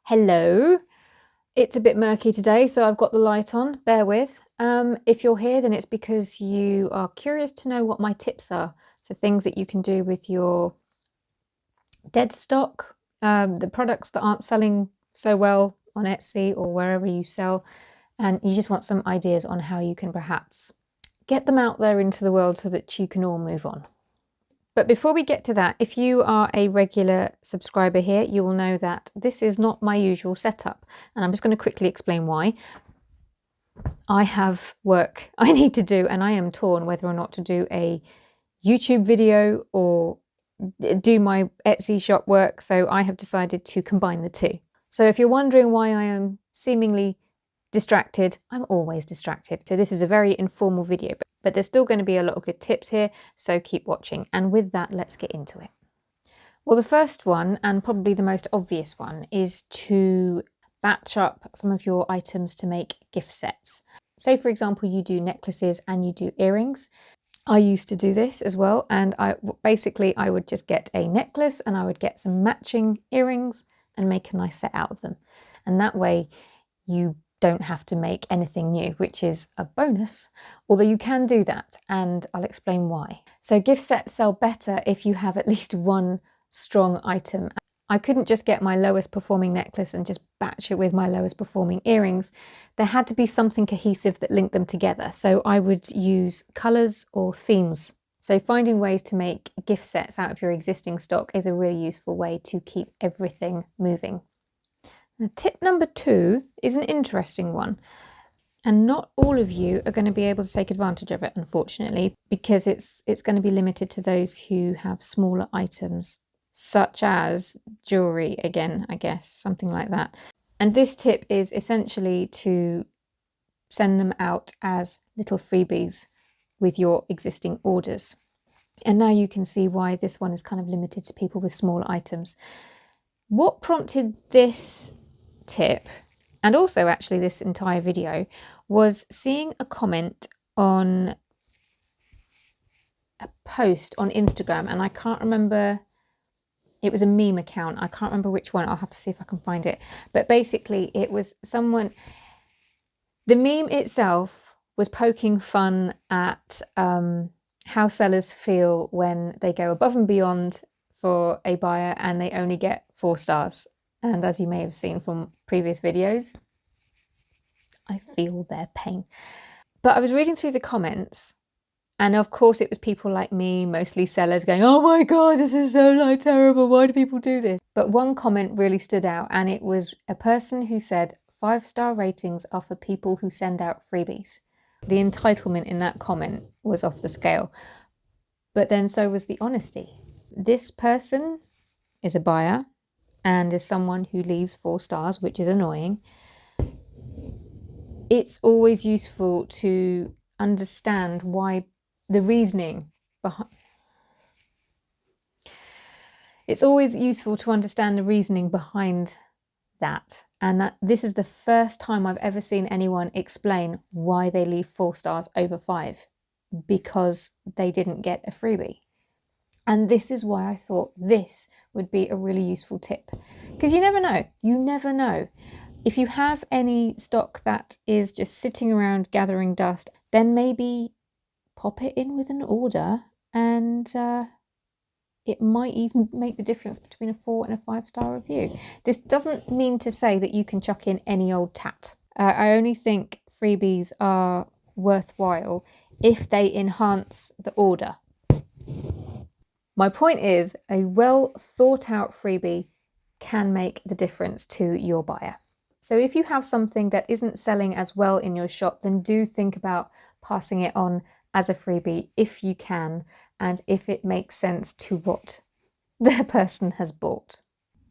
Hello. It's a bit murky today, so I've got the light on. Bear with. If you're here, then it's because you are curious to know what my tips are for things that you can do with your dead stock, the products that aren't selling so well on Etsy or wherever you sell, and you just want some ideas on how you can perhaps get them out there into the world so that you can all move on. But before we get to that, if you are a regular subscriber here, you will know that this is not my usual setup. And I'm just going to quickly explain why. I have work I need to do, and I am torn whether or not to do a YouTube video or do my Etsy shop work. So I have decided to combine the two. So if you're wondering why I am seemingly distracted, I'm always distracted. So this is a very informal video, but there's still going to be a lot of good tips here, so keep watching. And with that, let's get into it. Well, the first one, and probably the most obvious one, is to batch up some of your items to make gift sets. Say, for example, you do necklaces and you do earrings. I used to do this as well, and I would just get a necklace and I would get some matching earrings and make a nice set out of them. And that way you don't have to make anything new, which is a bonus, although you can do that, and I'll explain why. So gift sets sell better if you have at least one strong item. I couldn't just get my lowest performing necklace and just batch it with my lowest performing earrings. There had to be something cohesive that linked them together. So I would use colours or themes. So finding ways to make gift sets out of your existing stock is a really useful way to keep everything moving. Now, tip number 2 is an interesting one, and not all of you are going to be able to take advantage of it, unfortunately, because it's going to be limited to those who have smaller items, such as jewellery, again, I guess, something like that. And this tip is essentially to send them out as little freebies with your existing orders. And now you can see why this one is kind of limited to people with smaller items. What prompted this tip, and also actually this entire video, was seeing a comment on a post on Instagram, and I can't remember, it was a meme account, I can't remember which one, I'll have to see if I can find it, but basically it was someone, the meme itself was poking fun at how sellers feel when they go above and beyond for a buyer and they only get 4 stars. And as you may have seen from previous videos, I feel their pain. But I was reading through the comments, and of course it was people like me, mostly sellers, going, oh my God, this is so terrible. Why do people do this? But one comment really stood out, and it was a person who said 5-star ratings are for people who send out freebies. The entitlement in that comment was off the scale. But then so was the honesty. This person is a buyer and is someone who leaves 4 stars, which is annoying. It's always useful to understand why the reasoning behind. It's always useful to understand the reasoning behind that, and that this is the first time I've ever seen anyone explain why they leave 4 stars over 5, because they didn't get a freebie. And this is why I thought this would be a really useful tip. Because you never know. You never know. If you have any stock that is just sitting around gathering dust, then maybe pop it in with an order, and it might even make the difference between a 4 and a 5-star review. This doesn't mean to say that you can chuck in any old tat. I only think freebies are worthwhile if they enhance the order. My point is, a well thought out freebie can make the difference to your buyer. So if you have something that isn't selling as well in your shop, then do think about passing it on as a freebie if you can, and if it makes sense to what the person has bought.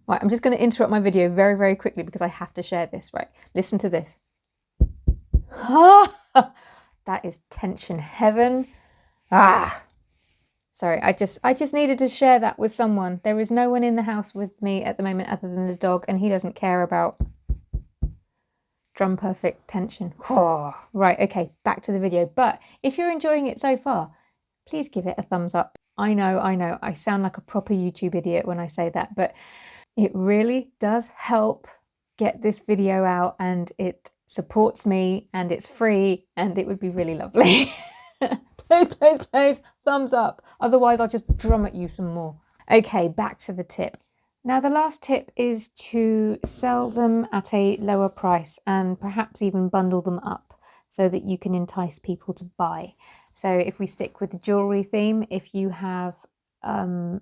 Right, I'm just going to interrupt my video very, very quickly because I have to share this. Right, listen to this. That is tension heaven. Sorry, I just needed to share that with someone. There is no one in the house with me at the moment other than the dog, and he doesn't care about drum perfect tension. Right, okay, back to the video. But if you're enjoying it so far, please give it a thumbs up. I know, I sound like a proper YouTube idiot when I say that, but it really does help get this video out and it supports me and it's free and it would be really lovely. Please, thumbs up. Otherwise I'll just drum at you some more. Okay, back to the tip. Now the last tip is to sell them at a lower price and perhaps even bundle them up so that you can entice people to buy. So if we stick with the jewellery theme, if you have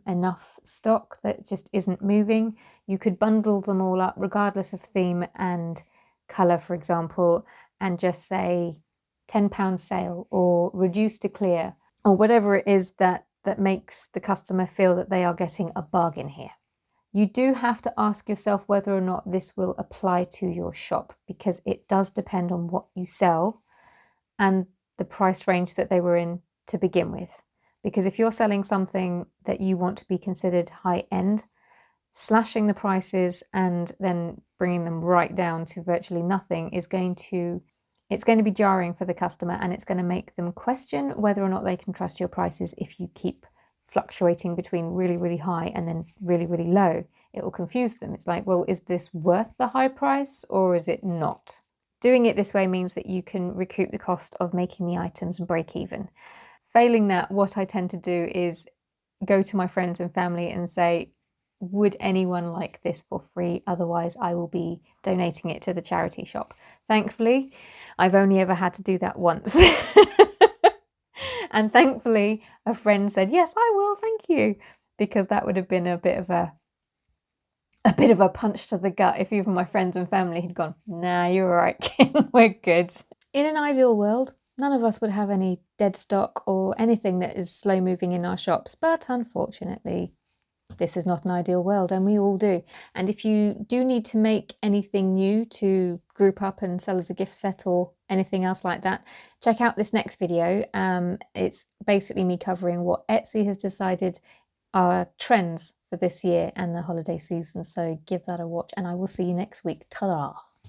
enough stock that just isn't moving, you could bundle them all up regardless of theme and colour, for example, and just say £10 sale or reduce to clear or whatever it is that makes the customer feel that they are getting a bargain here. You do have to ask yourself whether or not this will apply to your shop, because it does depend on what you sell and the price range that they were in to begin with. Because if you're selling something that you want to be considered high-end, slashing the prices and then bringing them right down to virtually nothing is going to be jarring for the customer, and it's going to make them question whether or not they can trust your prices if you keep fluctuating between really, really high and then really, really low. It will confuse them. It's like, well, is this worth the high price or is it not? Doing it this way means that you can recoup the cost of making the items and break even. Failing that, what I tend to do is go to my friends and family and say, would anyone like this for free? Otherwise, I will be donating it to the charity shop. Thankfully, I've only ever had to do that once. And thankfully, a friend said, yes, I will, thank you. Because that would have been a bit of a punch to the gut if even my friends and family had gone, nah, you're all right, Kim, we're good. In an ideal world, none of us would have any dead stock or anything that is slow moving in our shops. But unfortunately, this is not an ideal world, and we all do. And if you do need to make anything new to group up and sell as a gift set or anything else like that, check out this next video. It's basically me covering what Etsy has decided are trends for this year and the holiday season. So give that a watch, and I will see you next week. Ta-da!